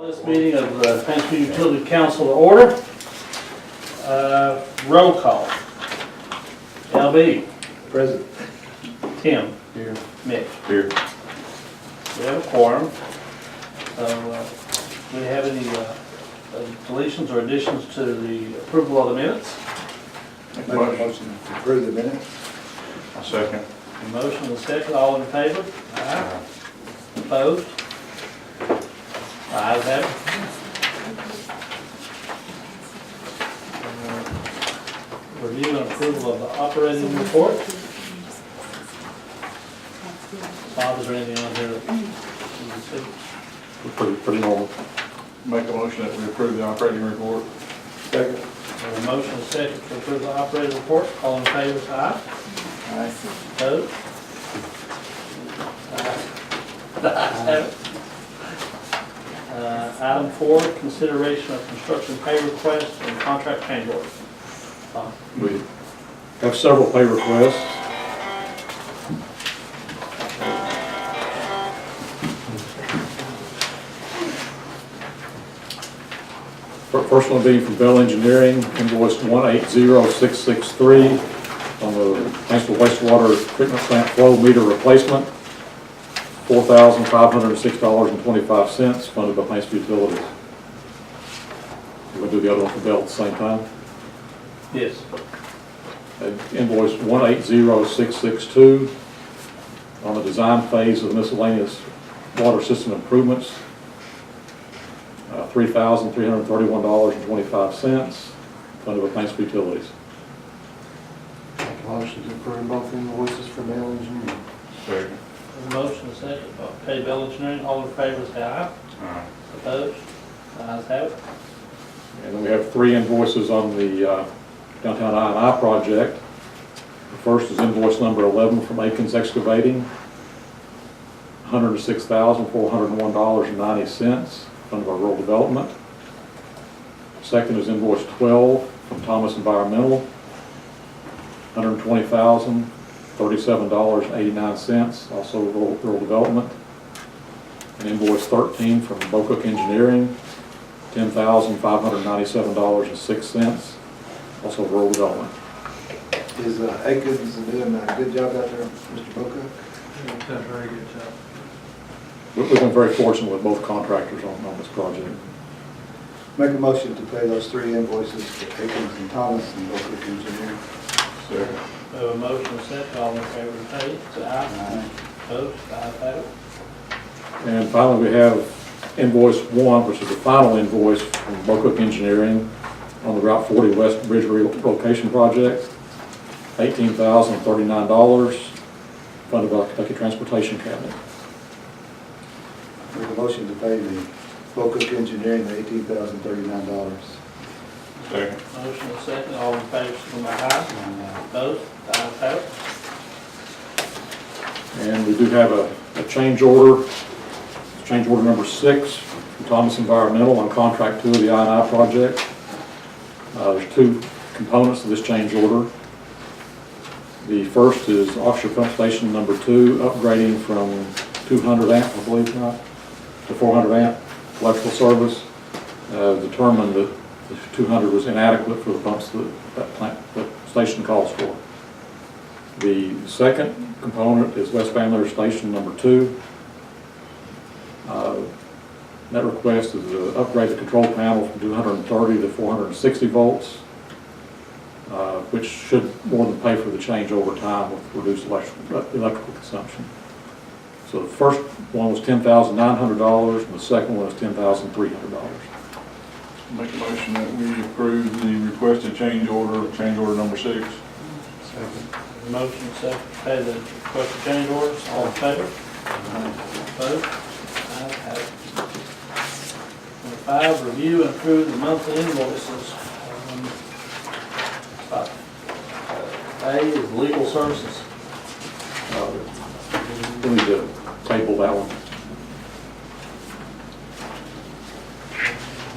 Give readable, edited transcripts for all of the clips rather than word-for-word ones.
This meeting of the Paintsville Utilities Council to order. Roll call. LB. Present. Tim. Here. Mitch. Here. We have a quorum. So, do we have any deletions or additions to the approval of the minutes? Make a motion to approve the minutes. A second. A motion and a second. All in favor? Aye. Opposed? Ayes have it. Review and approval of the operating report. Bob, is there anything on here that you can see? Pretty normal. Make a motion that we approve the operating report. Second. We have a motion and a second to approve the operating report. All in favor, say aye. Aye. Opposed? Ayes have it. Item 4, consideration of construction pay requests and contract change orders. We have several pay requests. First one being from Bell Engineering, invoice 180663 on the Paintsville wastewater treatment plant flow meter replacement, $4,506.25, funded by Paintsville Utilities. We'll do the other one for Bell at the same time. Yes. Invoice 180662 on the design phase of miscellaneous water system improvements, $3,331.25, funded by Paintsville Utilities. Make a motion to approve both invoices for Bell Engineering. Second. A motion and a second to pay Bell Engineering. All in favor, say aye. Aye. Opposed? Ayes have it. And then we have 3 invoices on the downtown I&I project. The first is invoice number 11 from Aikens Excavating, $106,401.90, funded by Rural Development. Second is invoice 12 from Thomas Environmental, $120,037.89, also Rural Development. And invoice 13 from Bocook Engineering, $10,597.06, also Rural Development. Is Aikens doing a good job out there, Mr. Boca? You've done a very good job. We've been very fortunate with both contractors on this project. Make a motion to pay those 3 invoices for Aikens and Thomas and Boca Engineering. Second. We have a motion and a second. All in favor, say aye. Aye. Opposed? Ayes have it. And finally, we have invoice 1, which is the final invoice from Bocook Engineering on the Route 40 West Bridge Relocation Project, $18,039, funded by Kentucky Transportation Cabinet. Make a motion to pay the Boca Engineering the $18,039. Motion Second. and a second. All in favor, say aye. Opposed? Ayes have it. And we do have a change order, change order number 6 from Thomas Environmental on contract 2 of the I&I project. There's 2 components to this change order. The first is offshore pump station number 2, upgrading from 200 amp, I believe, not, to 400 amp electrical service. Determined that the 200 was inadequate for the pumps that station calls for. The second component is West Van Leer Station number 2. That request is to upgrade the control panel from 230 to 460 volts, which should more than pay for the change over time with reduced electrical consumption. So the first one was $10,900 and the second one was $10,300. Make a motion that we approve the requested change order number 6. Second. Motion and second to pay the requested change orders. All in favor? Opposed? Ayes have it. Number 5, review and approve the monthly invoices. A is legal services. We need to table that one.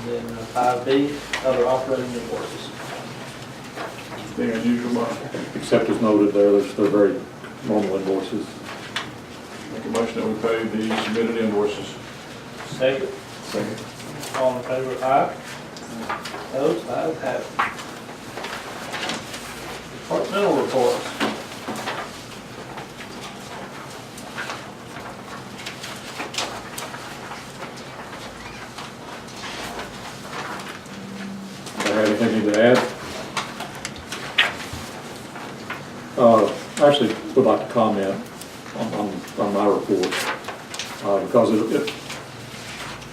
Then 5B, other operating invoices. Being unusual, Mark. Except as noted there, they're very normal invoices. Make a motion that we pay the submitted invoices. Second. Second. All in favor, aye. Opposed, ayes have it. Departmental reports. Do you have anything to add? Actually, would like to comment on my report, because it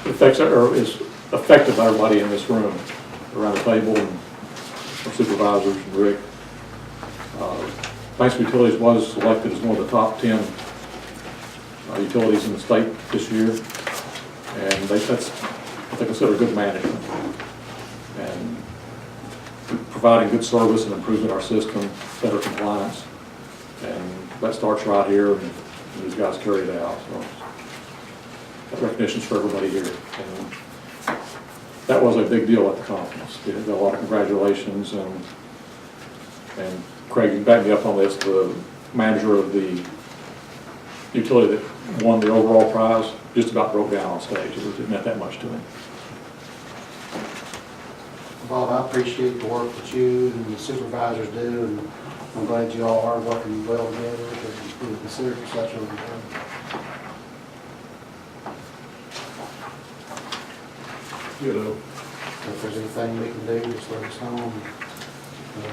affects, or is affected by everybody in this room, around the table, and our supervisors, and Rick. Paintsville Utilities was selected as one of the top 10 utilities in the state this year, and that's what they consider good management, and providing good service and improving our system, better compliance, and that starts right here, and these guys carry it out. So that recognition's for everybody here. And that was a big deal at the conference. We had a lot of congratulations, and Craig, you can back me up on this, the manager of the utility that won the overall prize just about broke down on stage. It meant that much to him. Bob, I appreciate the work that you and the supervisors do, and I'm glad you all are working well together to be considered for such a If there's anything we can do, just let us know, and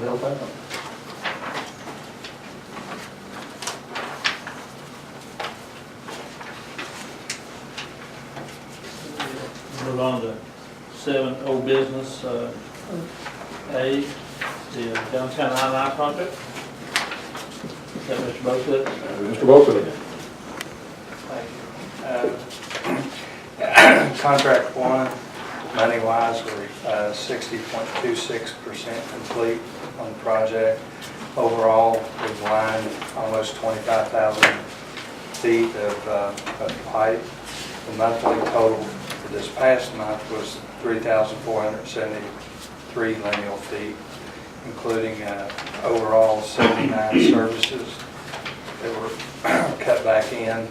we'll help out. Move on to 7 old business, A, the downtown I&I project. Is that Mr. Bofitt? Mr. Bofitt. Thank you. Contract 1, money-wise, we're 60.26% complete on the project. Overall, we've lined almost 25,000 feet of pipe. The monthly total for this past month was 3,473 lineal feet, including overall 79 services that were cut back in.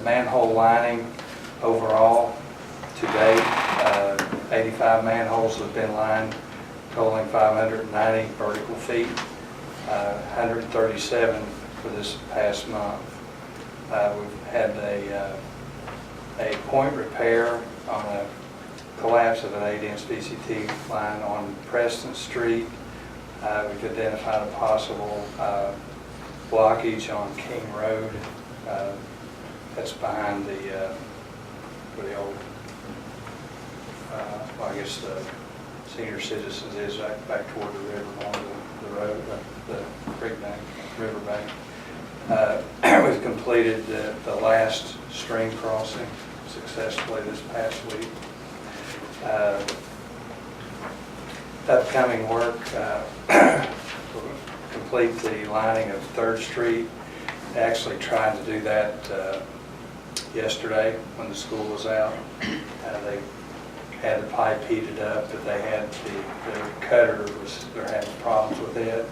Manhole lining overall to date, 85 manholes have been lined, totaling 590 vertical feet, 137 for this past month. We've had a point repair on a collapse of an 8-inch VCT line on Preston Street. We've identified a possible blockage on King Road. That's behind the where the old, well, I guess the senior citizens is back toward the river on the road, the creek bank, river bank. We've completed the last stream crossing successfully this past week. Upcoming work, we'll complete the lining of 3rd Street. Actually tried to do that yesterday when the school was out. They had the pipe heated up, but they had the cutter they're having problems with it,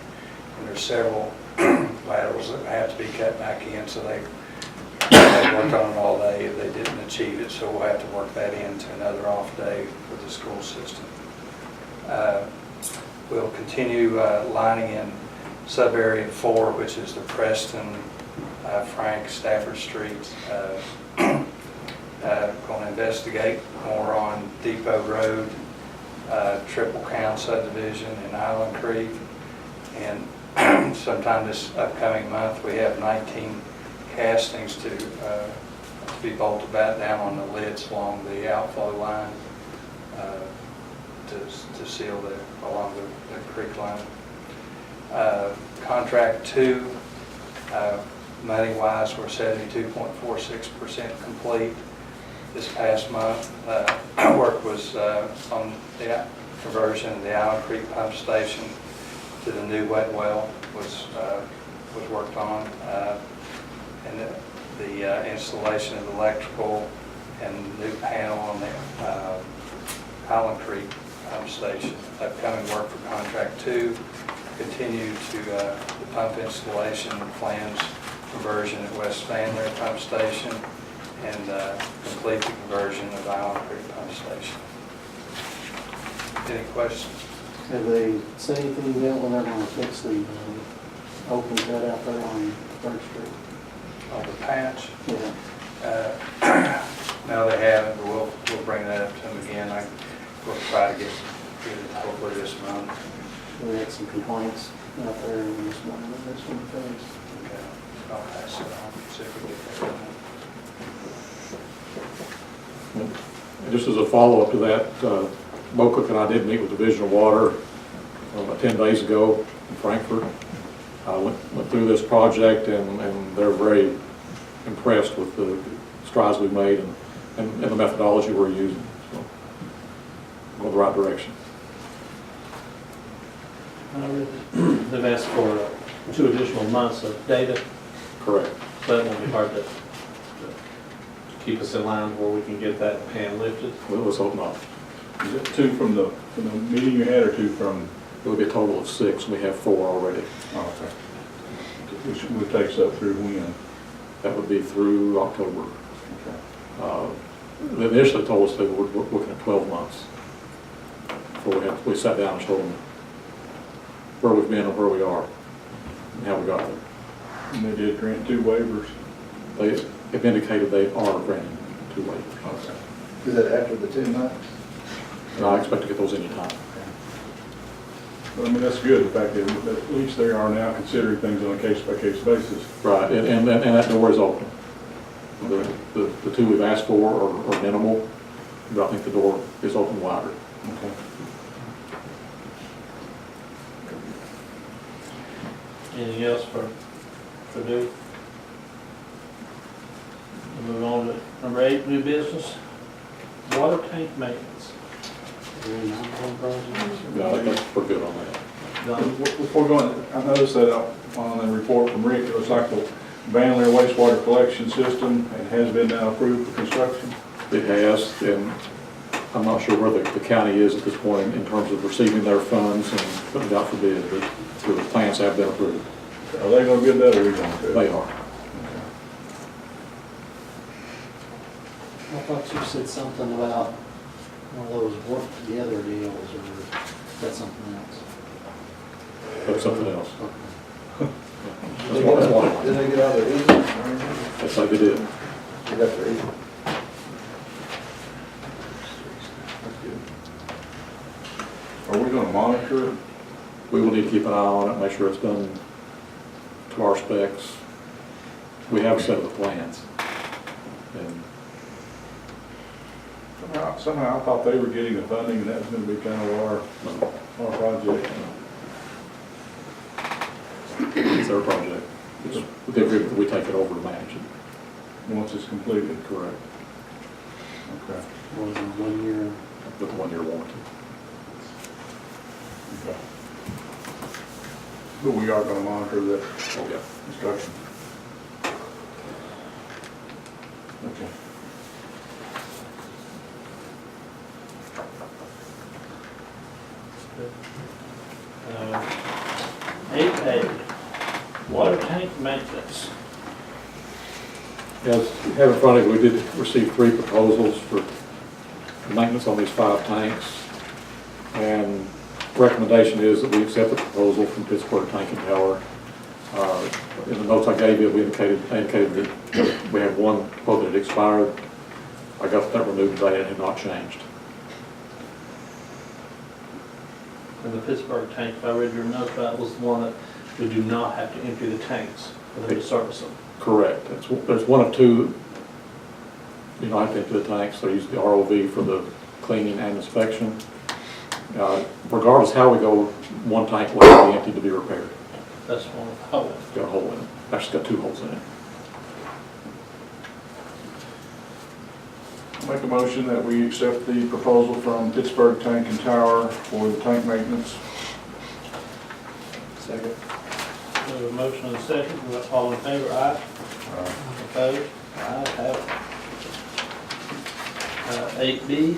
and there's several laterals that have to be cut back in, so they worked on it all day. They didn't achieve it, so we'll have to work that into another off day for the school system. We'll continue lining in sub-area 4, which is the Preston, Frank, Stafford Streets. Going to investigate more on Depot Road, Triple Count subdivision in Island Creek, and sometime this upcoming month we have 19 castings to be bolted back down on the lids along the outflow line to seal along the creek line. Contract 2, money-wise, we're 72.46% complete. This past month, work was on the conversion of the Island Creek pump station to the new wet well was worked on, and the installation of electrical and new panel on the Island Creek pump station. Upcoming work for contract 2, continue to the pump installation plans, conversion at West Fanler pump station, and complete the conversion of Island Creek pump station. Any questions? Have they said anything yet when they're gonna fix the open cut out there on Third Street? On the patch? Yeah. No, they haven't, but we'll bring that up to them again. We'll try to get it hopefully this month. We had some complaints out there and this one phase. Okay, I'll pass it on, see if we get that done. And just as a follow-up to that, Bo Cook and I did meet with Division of Water about 10 days ago in Frankfurt. Went through this project and they're very impressed with the strides we've made and the methodology we're using. So, going the right direction. They've asked for 2 additional months of data, Correct. so that won't be hard to keep us in line where we can get that pan lifted. Well, let's hope not. Is it 2 from the meeting you had or 2 from? It will be a total of 6. We have 4 already. Oh, okay. Which would take us up through when? That would be through October. Okay. They initially told us they were looking at 12 months before we sat down and showed them where we've been and where we are and how we got there. And they did grant 2 waivers? They have indicated they are granting 2 waivers. Okay. Is that after the 10 months? And I expect to get those any time. But I mean, that's good, the fact that at least they are now considering things on a case-by-case basis. Right, and that door is open. The 2 we've asked for are minimal, but I think the door is open wider. Okay. Anything else for Duke? We'll move on to number 8, new business, water tank maintenance. Yeah, I think we're good on that. Done. Before going, I noticed that on the report from Rick, it looks like the Van Leer wastewater collection system, it has been now approved for construction. It has, and I'm not sure where the county is at this point in terms of receiving their funds and putting it out for bid, but the plans have been approved. Are they gonna get that or are we going to? They are. I thought you said something about one of those work together deals, or that's something else? That's something else. Okay. That's one. Did they get out of their easement? That's like they did. They got their easement. That's good. Are we gonna monitor it? We will need to keep an eye on it, make sure it's done to our specs. We have a set of the plans. And Somehow I thought they were getting the funding and that was gonna be kind of our project. it's their project. It's with the agreement that we take it over to manage it. Once it's completed. Correct. Okay. Was it 1 year? With the 1-year warranty. Okay. But we are gonna monitor that Oh, yeah. construction. Okay. Uh, 8A, water tank maintenance. As you have in front of you, we did receive 3 proposals for maintenance on these 5 tanks. And recommendation is that we accept the proposal from Pittsburgh Tank and Tower. In the notes I gave you, we indicated that we have one quote that had expired. I got that renewed today and it had not changed. And the Pittsburgh tank, if I read your note, that was the one that we do not have to empty the tanks for them to service them. Correct. There's one of 2, you don't have to empty the tanks. They use the ROV for the cleaning and inspection. Regardless how we go, one tank will have to be emptied to be repaired. That's one of the holes. It's got a hole in it. Actually, it's got 2 holes in it. Make a motion that we accept the proposal from Pittsburgh Tank and Tower for the tank maintenance. Second. We have a motion and a second. All in favor, aye. Opposed? Ayes have it. 8B,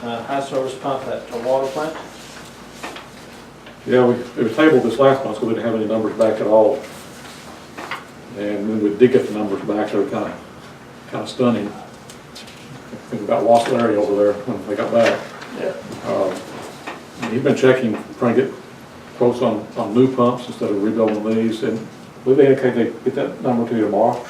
high service pump at the water plant. Yeah, it was tabled this last month, so we didn't have any numbers back at all. And when we did get the numbers back, they were kind of stunning. I think we about lost Larry over there when they got back. Yeah. he's been checking, trying to get quotes on new pumps instead of rebuilding these, and we think, okay, they get that number to you tomorrow.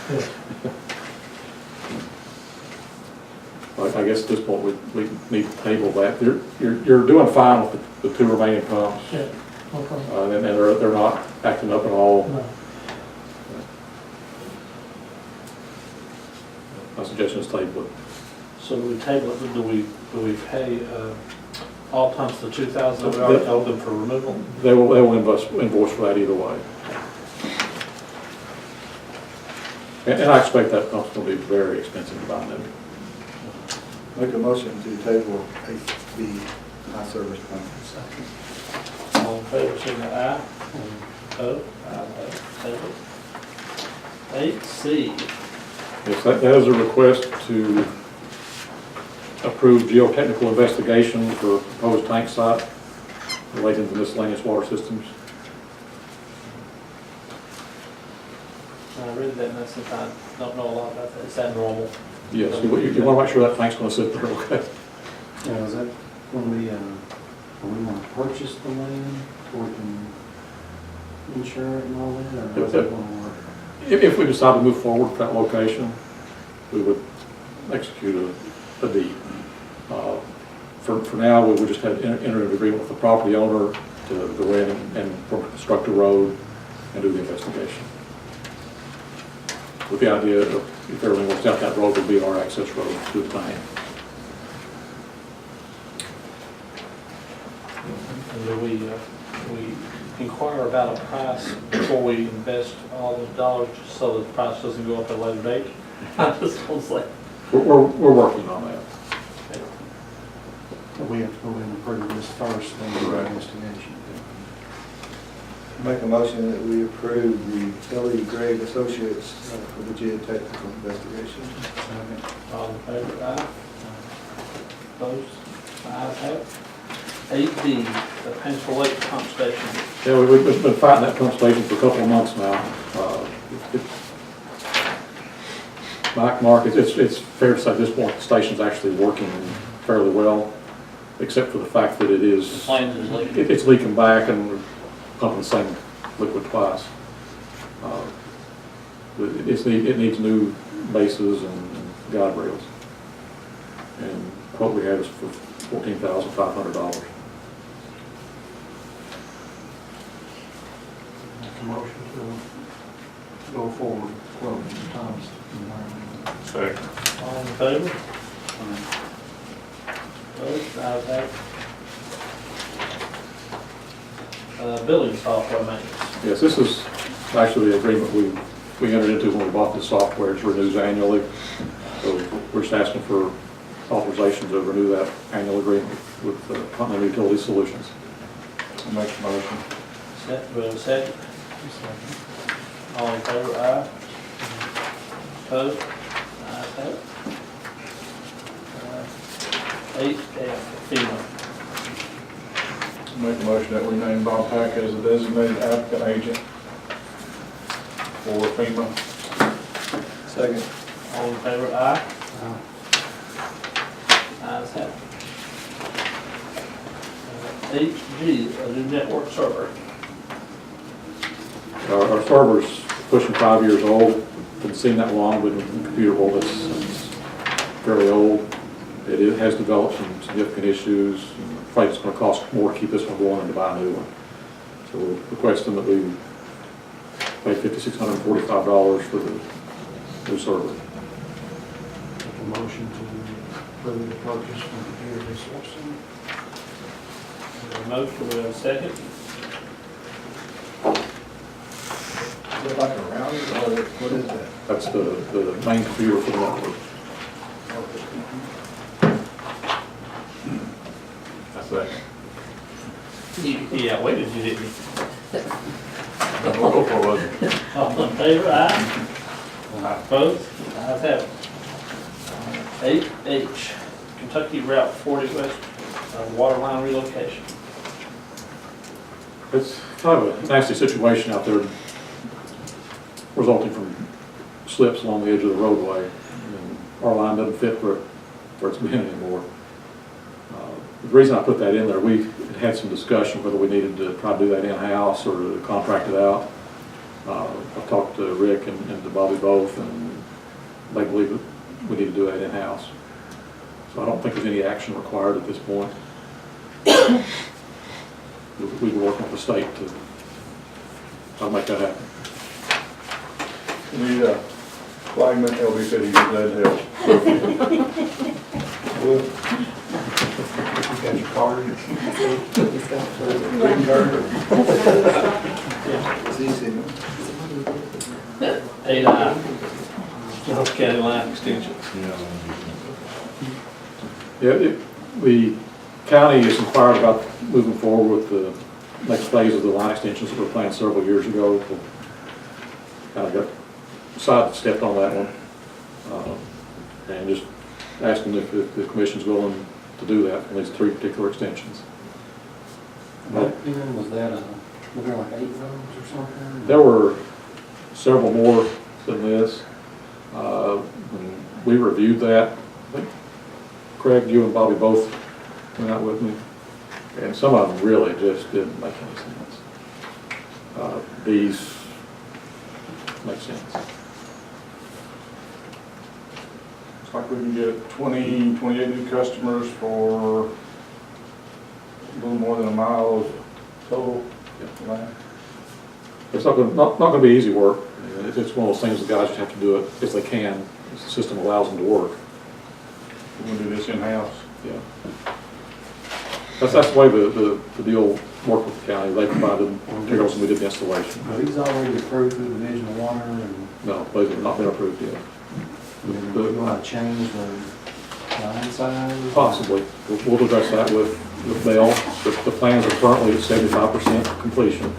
I guess at this point, we need to table that. You're doing fine with the two remaining pumps, Yeah, okay. and they're not acting up at all. No. My suggestion is table it. So we table it, do we pay, all pumps the 2,000 that we already told them for removal? They will invoice for that either way. And I expect that pump's gonna be very expensive to buy new. Make a motion to table 8B, high service pump. All in favor, signify aye. Opposed? Ayes have it. Table. 8C, Yes, that is a request to approve geotechnical investigation for proposed tank site relating to miscellaneous water systems. I read that, and I said, I don't know a lot about that, is that normal? Yes, you want to make sure that tank's going to sit there, okay? Now, is that when we want to purchase the land, or we can insure it and all that, or how's that going to work? If we decide to move forward with that location, we would execute a deed. For now, we would just have to enter an agreement with the property owner to go in and construct a road and do the investigation. With the idea of, if everything works out, that road will be our access road to the tank. And do we inquire about a price before we invest all those dollars, just so that the price doesn't go up at a later date? I just was like, We're working on that. But we have to go in and approve this first, then do the investigation. Make a motion that we approve the L.E. Gregg Associates for the geotechnical investigation. all in favor, aye. Opposed? Ayes have it. 8D, the Paintsville Lake Pump Station. Yeah, we've been fighting that pump station for a couple of months now. Mark, it's fair to say at this point, the station's actually working fairly well, except for the fact that The flames is leaking. it's leaking back and we're pumping the same liquid twice. It needs new bases and guide rails. And what we have is for $14,500. Make a motion to go forward, quote, Thomas Environmental. Second. All in favor? Opposed? Ayes have it. Billing software maintenance. Yes, this is actually the agreement we entered into when we bought this software. It renews annually. So we're just asking for authorization to renew that annual agreement with Paintsville Utilities Solutions. I'll make the motion. Do we have a second? All in favor, aye. Opposed? Ayes have it. 8F, FEMA. Make a motion that we name Bob Pack as the designated applicant agent for FEMA. Second. All in favor, aye. Ayes have it. 8G, a new network server. Our server's pushing 5 years old. Been seen that long, but in the computer world, it's fairly old. It has developed some significant issues. I'm afraid it's going to cost more to keep this one going than to buy a new one. So we're requesting that we pay $5,645 for the new server. Make a motion to approve the purchase from Computer Resource Center. We have a motion, do we have a second? Is it like a router or what is that? That's the main computer for the network. I second. Yeah, waited, you didn't. We'll go for it. All in favor, aye. Opposed? Ayes have it. 8H, Kentucky Route 40 West, water line relocation. It's kind of a nasty situation out there resulting from slips along the edge of the roadway. And our line doesn't fit where it's been anymore. The reason I put that in there, we had some discussion whether we needed to try to do that in-house or to contract it out. I've talked to Rick and to Bobby both, and they believe that we need to do that in-house. So I don't think there's any action required at this point. We can work with the state to try to make that happen. The flagman LB said he was glad to help. You got your card? Green card. It's easy. 8I, North County Line Extension. Yeah, the county is inquired about moving forward with the next phase of the line extensions that were planned several years ago. We kind of got sidestepped on that one. And just asking if the commission's willing to do that for these 3 particular extensions. Was that, were there like 8 roads or something? There were several more than this. When we reviewed that, I think Craig, you and Bobby both went out with me, and some of them really just didn't make any sense. These make sense. Looks like we can get 28 new customers for a little more than a mile of total land. It's not going to be easy work. It's one of those things the guys just have to do it as they can. The system allows them to work. We're gonna do this in-house. Yeah. That's the way the deal worked with the county. They provided materials and we did the installation. Are these already approved through the Division of Water and No, those have not been approved yet. we're going to change the line size? Possibly. We'll address that with Bell. The plans are currently at 75% completion.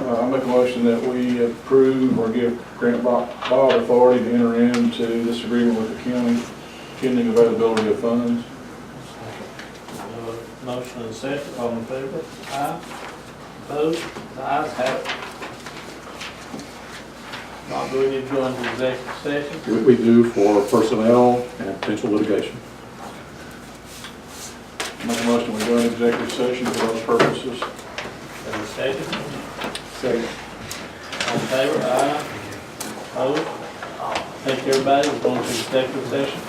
I make a motion that we approve or grant Bob authority to enter into this agreement with the county pending availability of funds. Motion and second, all in favor? Aye. Opposed? The ayes have it. Now, do we need to go into executive session? We do for personnel and potential litigation. Make a motion, we go into executive session for those purposes. Have a second? Second. All in favor? Aye. Opposed? Thank you, everybody. We're going to executive session.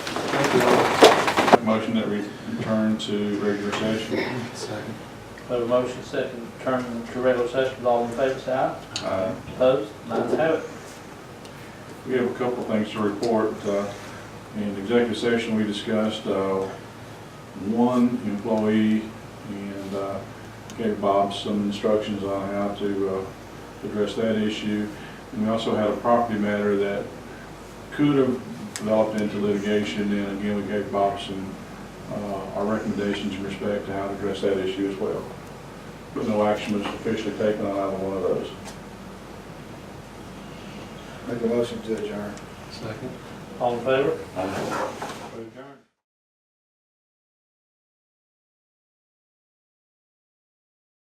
Motion that we return to regular session. Second. We have a motion second, turn to regular session. All in favor, say aye. Opposed? The ayes have it. We have a couple of things to report. In executive session, we discussed one employee and gave Bob some instructions on how to address that issue. And we also had a property matter that could have developed into litigation, and again, we gave Bob some our recommendations in respect to how to address that issue as well. But no action was officially taken on either one of those. Make a motion to adjourn. Second. All in favor? Aye. We adjourn.